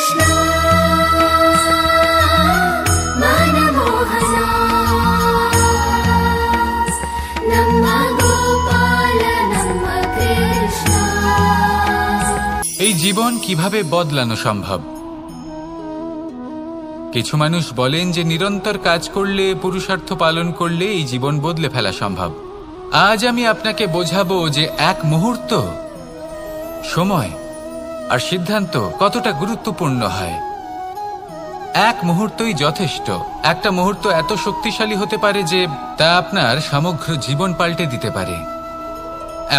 कृष्ण मनमोहना नम्मा गोपाल नम्मा कृष्ण। এই জীবন কিভাবে বদলানো সম্ভব? কিছু মানুষ বলেন যে নিরন্তর কাজ করলে, পুরুষার্থ পালন করলে এই জীবন বদলে ফেলা সম্ভব। আজ আমি আপনাকে বোঝাবো যে এক মুহূর্ত, সময় আর সিদ্ধান্ত কতটা গুরুত্বপূর্ণ হয়। এক মুহূর্তই যথেষ্ট। একটা মুহূর্ত এত শক্তিশালী হতে পারে যে তা আপনার সমগ্র জীবন পাল্টে দিতে পারে।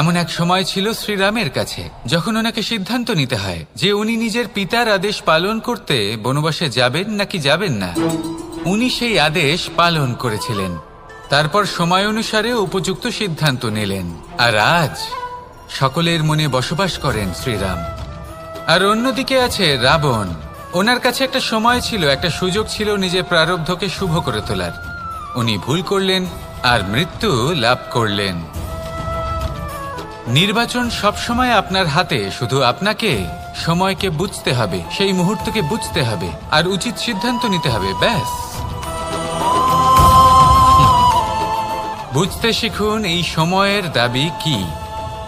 এমন এক সময় ছিল শ্রীরামের কাছে, যখন ওনাকে সিদ্ধান্ত নিতে হয় যে উনি নিজের পিতার আদেশ পালন করতে বনবাসে যাবেন নাকি যাবেন না। উনি সেই আদেশ পালন করেছিলেন, তারপর সময় অনুসারে উপযুক্ত সিদ্ধান্ত নিলেন। আর আজ সকলের মনে বসবাস করেন শ্রীরাম। আর অন্যদিকে আছে রাবণ। ওনার কাছে একটা সময় ছিল, একটা সুযোগ ছিল নিজের প্রারব্ধকে শুভ করে তোলার। উনি ভুল করলেন আর মৃত্যু লাভ করলেন। নির্বাচন সবসময় আপনার হাতে, শুধু আপনাকে সময়কে বুঝতে হবে, সেই মুহূর্তকে বুঝতে হবে আর উচিত সিদ্ধান্ত নিতে হবে। ব্যাস, বুঝতে শিখুন এই সময়ের দাবি কি,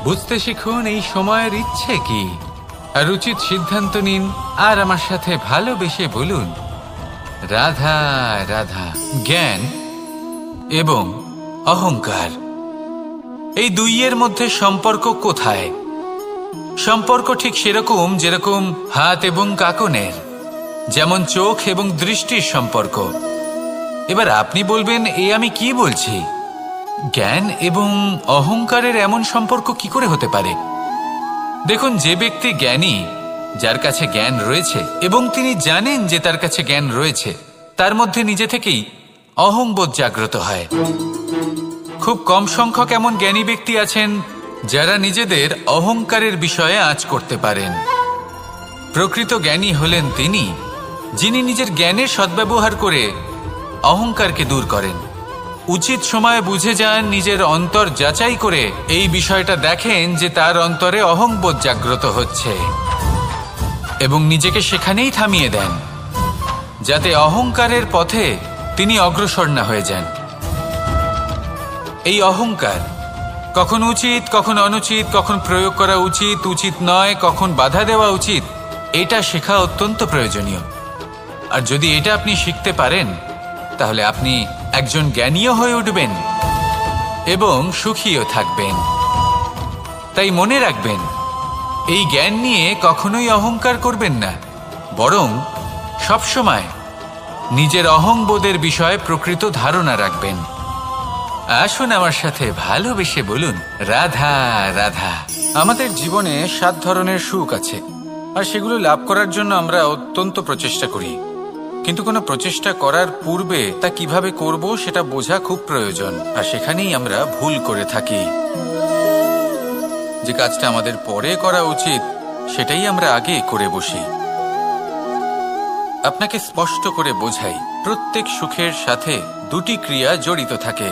বুঝতে শিখুন এই সময়ের ইচ্ছে কি, আর উচিত সিদ্ধান্ত নিন। আর আমার সাথে ভালোবেসে বলুন রাধা রাধা। জ্ঞান এবং অহংকার, এই দুইয়ের মধ্যে সম্পর্ক কোথায়? সম্পর্ক ঠিক সেরকম যেরকম হাত এবং কাকনের, যেমন চোখ এবং দৃষ্টির সম্পর্ক। এবার আপনি বলবেন, এ আমি কি বলছি? জ্ঞান এবং অহংকারের এমন সম্পর্ক কি করে হতে পারে? দেখুন, যে ব্যক্তি জ্ঞানী, যার কাছে জ্ঞান রয়েছে এবং তিনি জানেন যে তার কাছে জ্ঞান রয়েছে, তার মধ্যে নিজে থেকেই অহংবোধ জাগ্রত হয়। খুব কম সংখ্যক এমন জ্ঞানী ব্যক্তি আছেন যারা নিজেদের অহংকারের বিষয়ে আঁচ করতে পারেন। প্রকৃত জ্ঞানী হলেন তিনি, যিনি নিজের জ্ঞানের সদ্ব্যবহার করে অহংকারকে দূর করেন। উচিত সময়ে বুঝে যান, নিজের অন্তর যাচাই করে এই বিষয়টা দেখেন যে তার অন্তরে অহংবোধ জাগ্রত হচ্ছে এবং নিজেকে সেখানেই থামিয়ে দেন, যাতে অহংকারের পথে তিনি অগ্রসর না হয়ে যান। এই অহংকার কখন উচিত, কখন অনুচিত, কখন প্রয়োগ করা উচিত, উচিত নয়, কখন বাধা দেওয়া উচিত, এটা শেখা অত্যন্ত প্রয়োজনীয়। আর যদি এটা আপনি শিখতে পারেন, তাহলে আপনি একজন জ্ঞানীও হয়ে উঠবেন এবং সুখীও থাকবেন। তাই মনে রাখবেন, এই জ্ঞান নিয়ে কখনোই অহংকার করবেন না, বরং সবসময় নিজের অহংবোধের বিষয়ে প্রকৃত ধারণা রাখবেন। আসুন আমার সাথে ভালোবেসে বলুন রাধা রাধা। আমাদের জীবনে 7 ধরনের সুখ আছে, আর সেগুলো লাভ করার জন্য আমরা অত্যন্ত প্রচেষ্টা করি। কিন্তু কোনো প্রচেষ্টা করার পূর্বে তা কিভাবে করব সেটা বোঝা খুব প্রয়োজন, আর সেখানেই আমরা ভুল করে থাকি। যে কাজটা আমাদের পরে করা উচিত সেটাই আমরা আগে করে বসি। আপনাকে স্পষ্ট করে বোঝাই, প্রত্যেক সুখের সাথে 2টি ক্রিয়া জড়িত থাকে।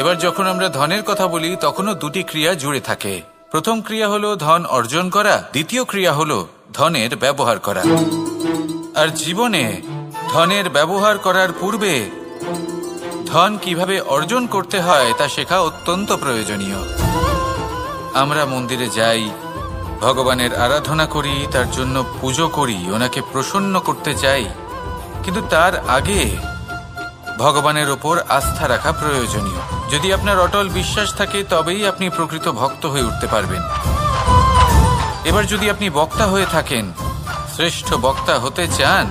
এবার যখন আমরা ধনের কথা বলি, তখনও 2টি ক্রিয়া জুড়ে থাকে। প্রথম ক্রিয়া হলো ধন অর্জন করা, দ্বিতীয় ক্রিয়া হলো ধনের ব্যবহার করা। আর জীবনে ধনের ব্যবহার করার পূর্বে ধন কিভাবে অর্জন করতে হয় তা শেখা অত্যন্ত প্রয়োজনীয়। আমরা মন্দিরে যাই, ভগবানের আরাধনা করি, তার জন্য পুজো করি, ওনাকে প্রসন্ন করতে চাই, কিন্তু তার আগে ভগবানের ওপর আস্থা রাখা প্রয়োজনীয়। যদি আপনার অটল বিশ্বাস থাকে, তবেই আপনি প্রকৃত ভক্ত হয়ে উঠতে পারবেন। এবার যদি আপনি বক্তা হয়ে থাকেন, শ্রেষ্ঠ বক্তা হতে চান,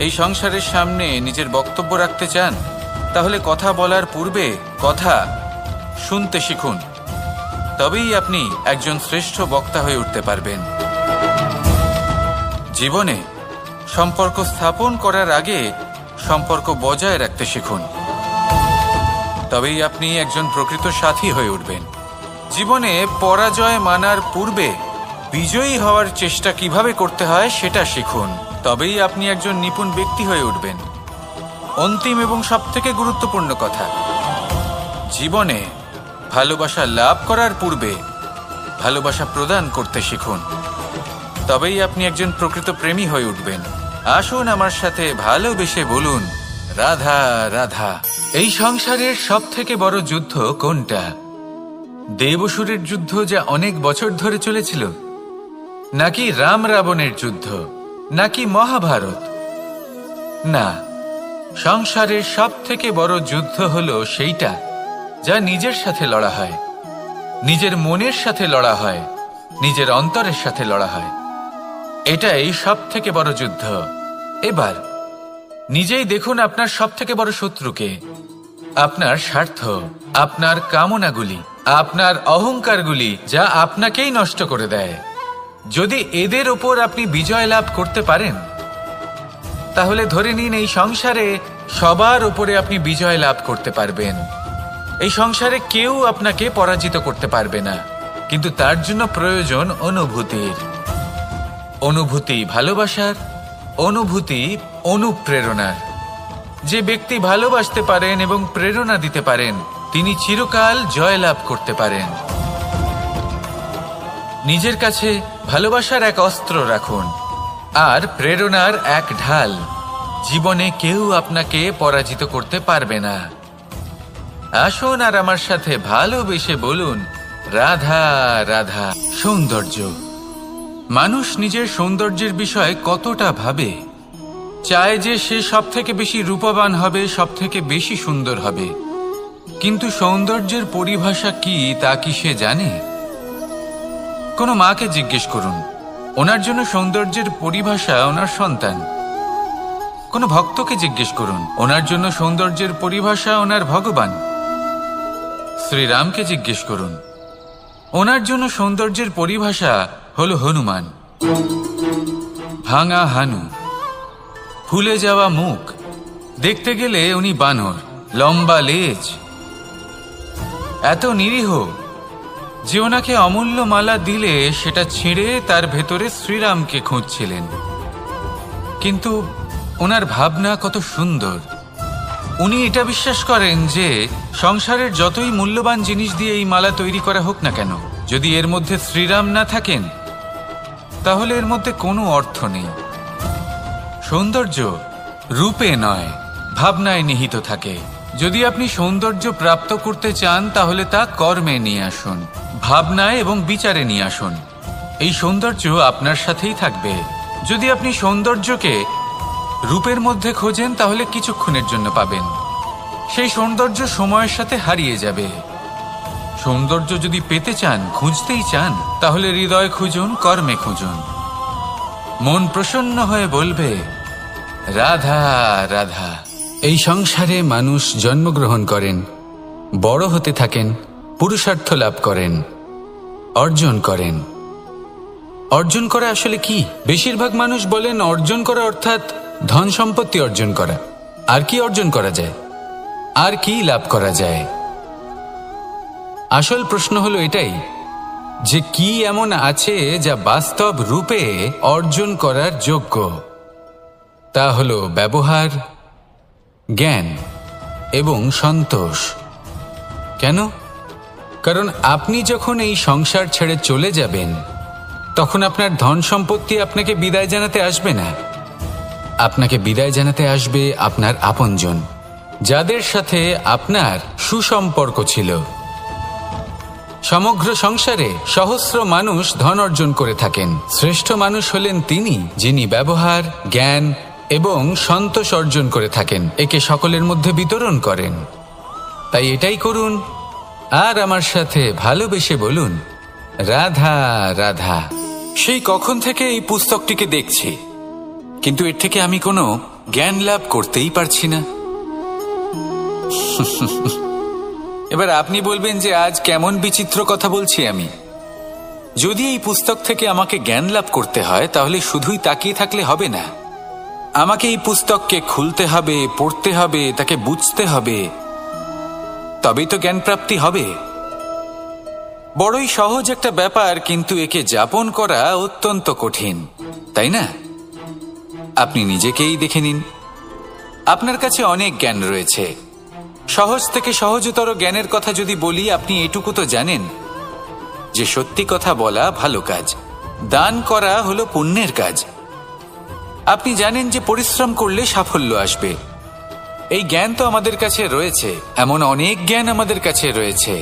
এই সংসারের সামনে নিজের বক্তব্য রাখতে চান, তাহলে কথা বলার পূর্বে কথা শুনতে শিখুন, তবেই আপনি একজন শ্রেষ্ঠ বক্তা হয়ে উঠতে পারবেন। জীবনে সম্পর্ক স্থাপন করার আগে সম্পর্ক বজায় রাখতে শিখুন, তবেই আপনি একজন প্রকৃত সাথী হয়ে উঠবেন। জীবনে পরাজয় মানার পূর্বে বিজয়ী হওয়ার চেষ্টা কিভাবে করতে হয় সেটা শিখুন, তবেই আপনি একজন নিপুণ ব্যক্তি হয়ে উঠবেন। অন্তিম এবং সবথেকে গুরুত্বপূর্ণ কথা, জীবনে ভালোবাসা লাভ করার পূর্বে ভালোবাসা প্রদান করতে শিখুন, তবেই আপনি একজন প্রকৃত প্রেমী হয়ে উঠবেন। আসুন আমার সাথে ভালোবেসে বলুন, রাধা রাধা। এই সংসারের সব থেকে বড় যুদ্ধ কোনটা? দেব-অসুরের যুদ্ধ, যা অনেক বছর ধরে চলেছিল, নাকি রাম রাবণের যুদ্ধ, নাকি মহাভারত? না, সংসারের সব থেকে বড় যুদ্ধ হলো সেইটা যা নিজের সাথে লড়া হয়, নিজের মনের সাথে লড়া হয়, নিজের অন্তরের সাথে লড়া হয়। এটাই সব থেকে বড় যুদ্ধ। এবার নিজেই দেখুন আপনার সব থেকে বড় শত্রুকে। আপনার স্বার্থ, আপনার কামনাগুলি, আপনার অহংকারগুলি, যা আপনাকেই নষ্ট করে দেয়। যদি এদের ওপর আপনি বিজয় লাভ করতে পারেন, তাহলে ধরে নিন এই সংসারে সবার উপরে আপনি বিজয় লাভ করতে পারবেন। এই সংসারে কেউ আপনাকে পরাজিত করতে পারবে না। কিন্তু তার জন্য প্রয়োজন অনুভূতির। অনুভূতি ভালোবাসার, অনুভূতি অনুপ্রেরণার। যে ব্যক্তি ভালোবাসতে পারেন এবং প্রেরণা দিতে পারেন, তিনি চিরকাল জয়লাভ করতে পারেন। নিজের কাছে ভালোবাসার এক অস্ত্র রাখুন আর প্রেরণার এক ঢাল। জীবনে কেউ আপনাকে পরাজিত করতে পারবে না। আসুন আর আমার সাথে ভালোবেসে বলুন, রাধা রাধা। সৌন্দর্য। মানুষ নিজের সৌন্দর্যের বিষয়ে কতটা ভাবে, চায় যে সে সব থেকে বেশি রূপবান হবে, সব থেকে বেশি সুন্দর হবে। কিন্তু সৌন্দর্যের পরিভাষা কি তা কি সে জানে? কোনো মাকে জিজ্ঞেস করুন, ওনার জন্য সৌন্দর্যের পরিভাষা ওনার সন্তান। কোনো ভক্তকে জিজ্ঞেস করুন, ওনার জন্য সৌন্দর্যের পরিভাষা ওনার ভগবান। শ্রীরামকে জিজ্ঞেস করুন, ওনার জন্য সৌন্দর্যের পরিভাষা হলো হনুমান। ভাঙা হানু, ফুলে যাওয়া মুখ, দেখতে গেলে উনি বানর, লম্বা লেজ, এত নিরীহ যে ওনাকে অমূল্য মালা দিলে সেটা ছিঁড়ে তার ভেতরে শ্রীরামকে খুঁজছিলেন। কিন্তু ওনার ভাবনা কত সুন্দর। উনি এটা বিশ্বাস করেন যে সংসারের যতই মূল্যবান জিনিস দিয়ে এই মালা তৈরি করা হোক না কেন, যদি এর মধ্যে শ্রীরাম না থাকেন, তাহলে এর মধ্যে কোনো অর্থ নেই। সৌন্দর্য রূপে নয়, ভাবনায় নিহিত থাকে। যদি আপনি সৌন্দর্য প্রাপ্ত করতে চান, তাহলে তা কর্মে নিয়ে আসুন, ভাবনায় এবং বিচারে নিয়ে আসুন। এই সৌন্দর্য আপনার সাথেই থাকবে। যদি আপনি সৌন্দর্যকে রূপের মধ্যে খোঁজেন, তাহলে কিছুক্ষণের জন্য পাবেন। সেই সৌন্দর্য সময়ের সাথে হারিয়ে যাবে। সৌন্দর্য যদি পেতে চান, খুঁজতেই চান, তাহলে হৃদয় খুঁজুন, কর্মে খুঁজুন। মন প্রসন্ন হয়ে বলবে, রাধা রাধা। এই সংসারে মানুষ জন্মগ্রহণ করেন, বড় হতে থাকেন, পুরুষার্থ লাভ করেন, অর্জন করেন। অর্জন করা আসলে কি? বেশিরভাগ মানুষ বলেন অর্জন করা অর্থাৎ ধন সম্পত্তি অর্জন করা। আর কি অর্জন করা যায়? আর কি লাভ করা যায়? আসল প্রশ্ন হলো এটাই যে কি এমন আছে যা বাস্তব রূপে অর্জন করার যোগ্য। তা হলো ব্যবহার, জ্ঞান এবং সন্তোষ। কেন? কারণ আপনি যখন এই সংসার ছেড়ে চলে যাবেন, তখন আপনার ধন সম্পত্তি আপনাকে বিদায় জানাতে আসবে না। আপনাকে বিদায় জানাতে আসবে আপনার আপনজন, যাদের সাথে আপনার সুসম্পর্ক ছিল। সমগ্র সংসারে সহস্র মানুষ ধন অর্জন করে থাকেন। শ্রেষ্ঠ মানুষ হলেন তিনি, যিনি ব্যবহার, জ্ঞান এবং সন্তোষ অর্জন করে থাকেন, একে সকলের মধ্যে বিতরণ করেন। তাই এটাই করুন আর আমার সাথে ভালোবেসে বলুন, রাধা রাধা। সেই কখন থেকে এই পুস্তকটিকে দেখছি, কিন্তু এর থেকে আমি কোনো জ্ঞান লাভ করতেই পারছি না। এবার আপনি বলবেন যে আজ কেমন বিচিত্র কথা বলছি আমি। যদি এই পুস্তক থেকে আমাকে জ্ঞান লাভ করতে হয়, তাহলে শুধুই তাকিয়ে থাকলে হবে না। আমাকে এই পুস্তককে খুলতে হবে, পড়তে হবে, তাকে বুঝতে হবে, তবেই তো জ্ঞান প্রাপ্তি হবে। বড়ই সহজ একটা ব্যাপার, কিন্তু একে যাপন করা অত্যন্ত কঠিন, তাই না? আপনি নিজেকেই দেখে নিন। আপনার কাছে অনেক জ্ঞান রয়েছে। সহজ থেকে সহজতর জ্ঞানের কথা যদি বলি, আপনি এটুকু তো জানেন যে সত্যি কথা বলা ভালো কাজ, দান করা হলো পুণ্যের কাজ, আপনি জানেন যে পরিশ্রম করলে সাফল্য আসবে। এই জ্ঞান তো আমাদের কাছে রয়েছে, এমন অনেক জ্ঞান আমাদের কাছে রয়েছে,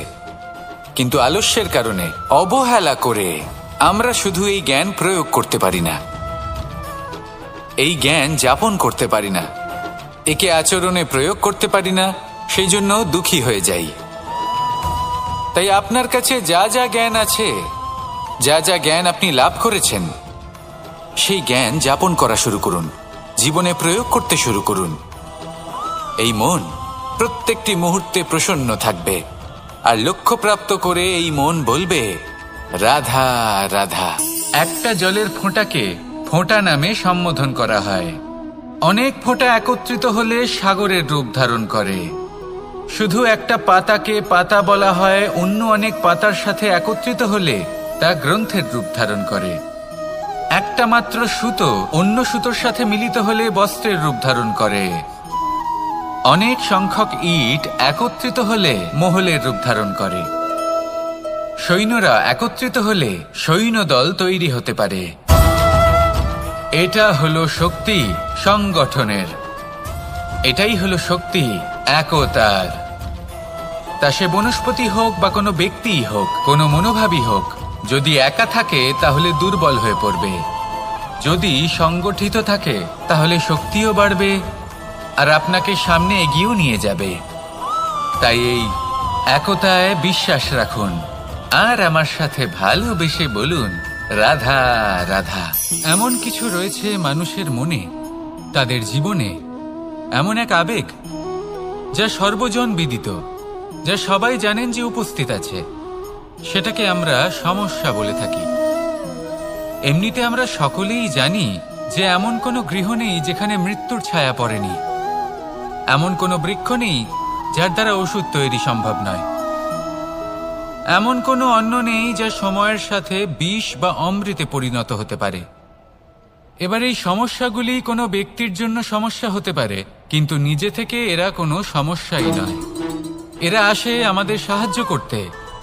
কিন্তু আলস্যের কারণে, অবহেলা করে আমরা শুধু এই জ্ঞান প্রয়োগ করতে পারি না, এই জ্ঞান যাপন করতে পারি না, একে আচরণে প্রয়োগ করতে পারি না, সেই জন্য দুঃখী হয়ে যাই। তাই আপনার কাছে যা যা জ্ঞান আছে, যা যা জ্ঞান আপনি লাভ করেছেন, সেই জ্ঞান যাপন করা শুরু করুন, জীবনে প্রয়োগ করতে শুরু করুন। এই মন প্রত্যেকটি মুহূর্তে প্রসন্ন থাকবে, আর লক্ষ্যপ্রাপ্ত করে এই মন বলবে, রাধা রাধা। একটা জলের ফোঁটাকে ফোঁটা নামে সম্বোধন করা হয়। অনেক ফোঁটা একত্রিত হলে সাগরের রূপ ধারণ করে। শুধু একটা পাতাকে পাতা বলা হয়, অন্য অনেক পাতার সাথে একত্রিত হলে তা গ্রন্থের রূপ ধারণ করে। একটা মাত্র সুতো অন্য সুতোর সাথে মিলিত হলে বস্ত্রের রূপ ধারণ করে। অনেক সংখ্যক ইট একত্রিত হলে মহলের রূপ ধারণ করে। সৈন্যরা একত্রিত হলে সৈন্যদল তৈরি হতে পারে। এটা হলো শক্তি সংগঠনের, এটাই হলো শক্তি একতার। তা সে বনস্পতি হোক বা কোনো ব্যক্তিই হোক, কোনো মনোভাবই হোক, যদি একা থাকে তাহলে দুর্বল হয়ে পড়বে। যদি সংগঠিত থাকে তাহলে শক্তিও বাড়বে, আর আপনাকে সামনে এগিয়েও নিয়ে যাবে। তাই এই একতায় বিশ্বাস রাখুন, আর আমার সাথে ভালোবেসে বলুন, রাধা রাধা। এমন কিছু রয়েছে মানুষের মনে, তাদের জীবনে এমন এক আবেগ যা সর্বজন বিদিত, যা সবাই জানেন যে উপস্থিত আছে, সেটাকে আমরা সমস্যা বলে থাকি। এমনিতে আমরা সকলেই জানি যে এমন কোনো গৃহ নেই যেখানে মৃত্যুর ছায়া পড়েনি, এমন কোনো বৃক্ষ নেই যার দ্বারা ওষুধ তৈরি সম্ভব নয়, এমন কোনো অন্ন নেই যা সময়ের সাথে বিষ বা অমৃতে পরিণত হতে পারে। এবার এই সমস্যাগুলি কোনো ব্যক্তির জন্য সমস্যা হতে পারে, কিন্তু নিজে থেকে এরা কোনো সমস্যাই নয়। এরা আসে আমাদের সাহায্য করতে,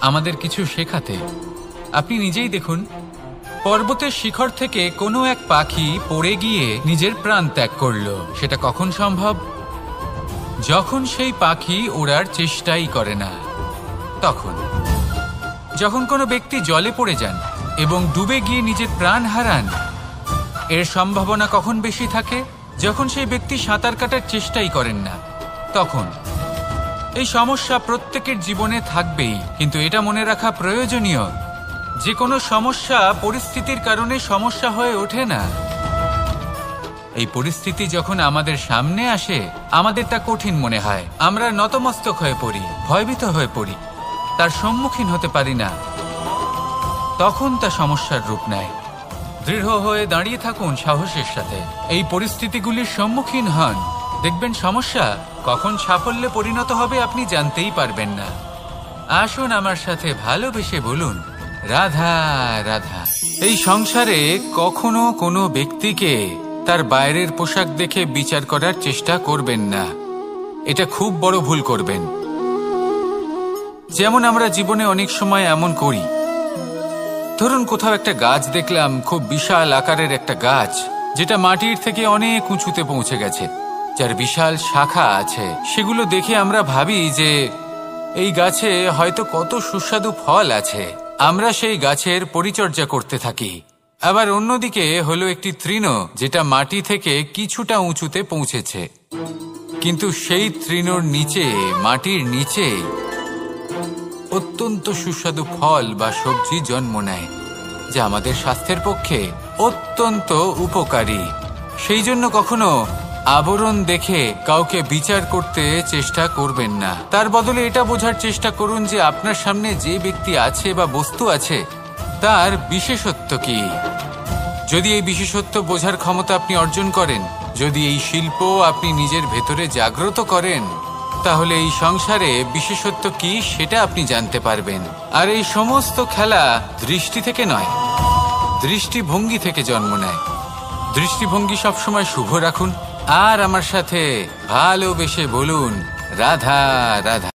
আমাদের কিছু শেখাতে। আপনি নিজেই দেখুন, পর্বতের শিখর থেকে কোনো এক পাখি পড়ে গিয়ে নিজের প্রাণ ত্যাগ করলো। সেটা কখন সম্ভব? যখন সেই পাখি ওড়ার চেষ্টাই করে না। তখন যখন কোনো ব্যক্তি জলে পড়ে যান এবং ডুবে গিয়ে নিজের প্রাণ হারান, এর সম্ভাবনা কখন বেশি থাকে? যখন সেই ব্যক্তি সাঁতার কাটার চেষ্টাই করেন না। তখন এই সমস্যা প্রত্যেকের জীবনে থাকবেই, কিন্তু এটা মনে রাখা প্রয়োজনীয় যে কোনো সমস্যা পরিস্থিতির কারণে সমস্যা হয়ে ওঠে না। এই পরিস্থিতি যখন আমাদের সামনে আসে, আমাদের তা কঠিন মনে হয়, আমরা নতমস্তক হয়ে পড়ি, ভয়ভীত হয়ে পড়ি, তার সম্মুখীন হতে পারি না। তখন তা সমস্যার রূপ নেয়। দৃঢ় হয়ে দাঁড়িয়ে থাকুন সাহসের সাথে, এই পরিস্থিতিগুলির সম্মুখীন হন, দেখবেন সমস্যা কখন সাফল্যে পরিণত হবে আপনি জানতেই পারবেন না। আসুন আমার সাথে ভালোবেসে বলুন, রাধা রাধা। এই সংসারে কখনো কোনো ব্যক্তিকে তার বাইরের পোশাক দেখে বিচার করার চেষ্টা করবেন না, এটা খুব বড় ভুল করবেন। যেমন আমরা জীবনে অনেক সময় এমন করি, ধরুন কোথাও একটা গাছ দেখলাম, খুব বিশাল আকারের একটা গাছ, যেটা মাটির থেকে অনেক উঁচুতে পৌঁছে গেছে, যার বিশাল শাখা আছে। সেগুলো দেখে আমরা ভাবি যে এই গাছে হয়তো কত সুস্বাদু ফল আছে, আমরা সেই গাছের পরিচর্যা করতে থাকি। আবার অন্যদিকে হলো একটি তৃণ, যেটা মাটি থেকে কিছুটা উঁচুতে পৌঁছেছে, কিন্তু সেই তৃণর নিচে, মাটির নিচে অত্যন্ত সুস্বাদু ফল বা সবজি জন্ম নেয়, যা আমাদের স্বাস্থ্যের পক্ষে অত্যন্ত উপকারী। সেই জন্য কখনো আবরণ দেখে কাউকে বিচার করতে চেষ্টা করবেন না। তার বদলে এটা বোঝার চেষ্টা করুন যে আপনার সামনে যে ব্যক্তি আছে বা বস্তু আছে, তার বিশেষত্ব কি। যদি এই বিশেষত্ব বোঝার ক্ষমতা আপনি অর্জন করেন, যদি এই শিল্প আপনি নিজের ভেতরে জাগ্রত করেন, তাহলে এই সংসারে বিশেষত্ব কি সেটা আপনি জানতে পারবেন। আর এই সমস্ত খেলা দৃষ্টি থেকে নয়, দৃষ্টিভঙ্গি থেকে জন্ম নেয়। দৃষ্টিভঙ্গি সবসময় শুভ রাখুন, আর আমার সাথে ভালোবেসে বলুন, রাধা রাধা।